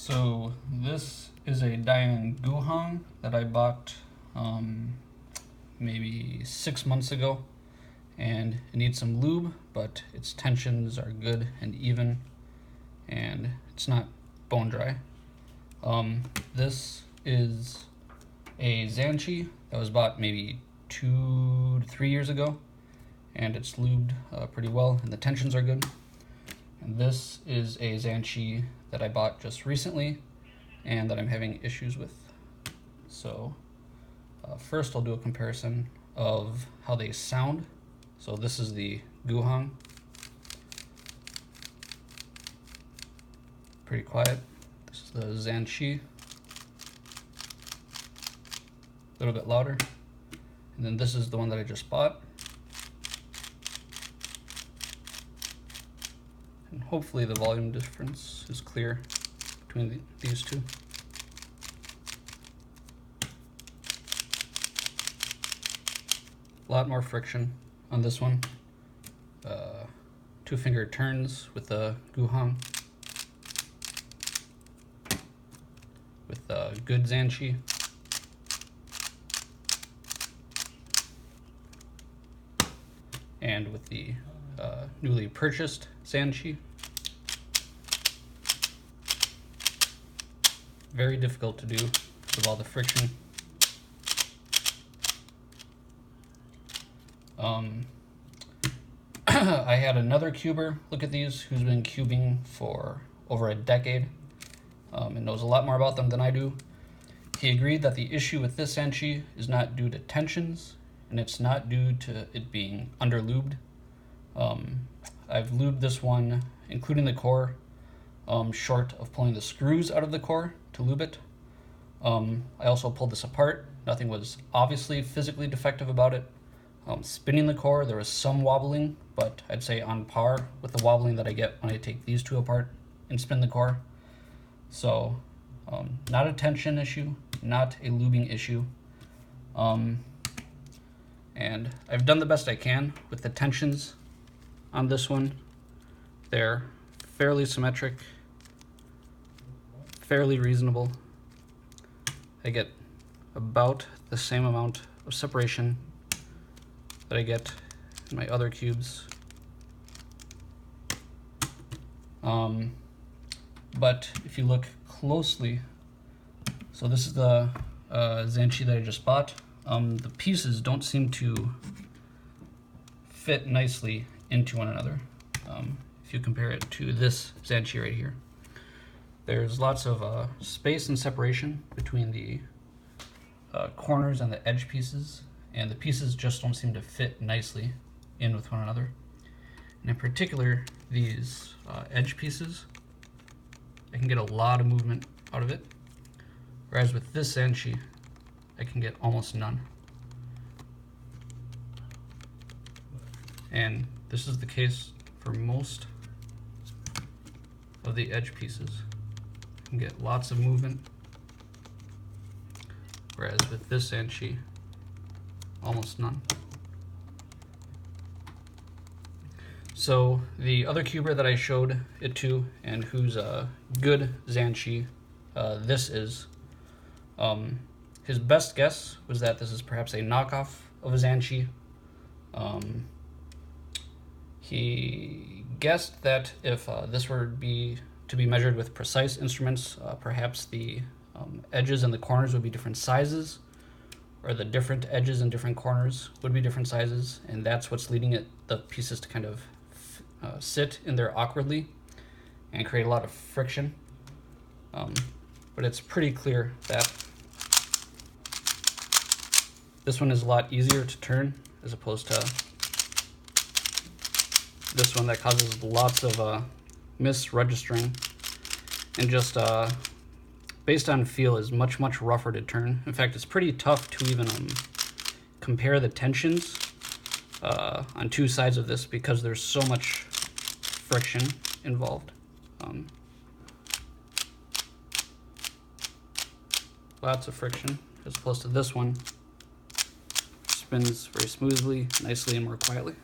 So this is a Dian Guhang that I bought maybe 6 months ago, and it needs some lube, but its tensions are good and even, and it's not bone dry. This is a ZhanCHI that was bought maybe 2 to 3 years ago, and it's lubed pretty well, and the tensions are good. And this is a ZhanCHI that I bought just recently and that I'm having issues with. So first I'll do a comparison of how they sound. So this is the Guhang. Pretty quiet. This is the ZhanCHI. A little bit louder. And then this is the one that I just bought. And hopefully the volume difference is clear between these two. A lot more friction on this one. 2-finger turns with the Guhang. With the good ZhanCHI. And with the newly purchased ZhanCHI. Very difficult to do with all the friction. I had another cuber look at these who's been cubing for over a decade and knows a lot more about them than I do. He agreed that the issue with this ZhanCHI is not due to tensions, and it's not due to it being under lubed. I've lubed this one, including the core, short of pulling the screws out of the core to lube it. I also pulled this apart. Nothing was obviously physically defective about it. Spinning the core, there was some wobbling, but I'd say on par with the wobbling that I get when I take these two apart and spin the core. So not a tension issue, not a lubing issue. And I've done the best I can with the tensions on this one. They're fairly symmetric, fairly reasonable. I get about the same amount of separation that I get in my other cubes. But if you look closely, so this is the ZhanCHI that I just bought. The pieces don't seem to fit nicely into one another. If you compare it to this ZhanCHI right here, there's lots of space and separation between the corners and the edge pieces, and the pieces just don't seem to fit nicely in with one another. And in particular, these edge pieces, I can get a lot of movement out of it, whereas with this ZhanCHI, I can get almost none. And this is the case for most of the edge pieces. You can get lots of movement, whereas with this ZhanCHI, almost none. So the other cuber that I showed it to, and who's a good ZhanCHI this is, his best guess was that this is perhaps a knockoff of a ZhanCHI. He guessed that if this were to be measured with precise instruments, perhaps the edges and the corners would be different sizes, or the different edges and different corners would be different sizes, and that's what's leading the pieces to kind of sit in there awkwardly and create a lot of friction. But it's pretty clear that this one is a lot easier to turn as opposed to this one that causes lots of misregistering, and just based on feel is much rougher to turn. In fact, it's pretty tough to even compare the tensions on two sides of this because there's so much friction involved. Lots of friction, as opposed to this one, spins very smoothly, nicely, and more quietly.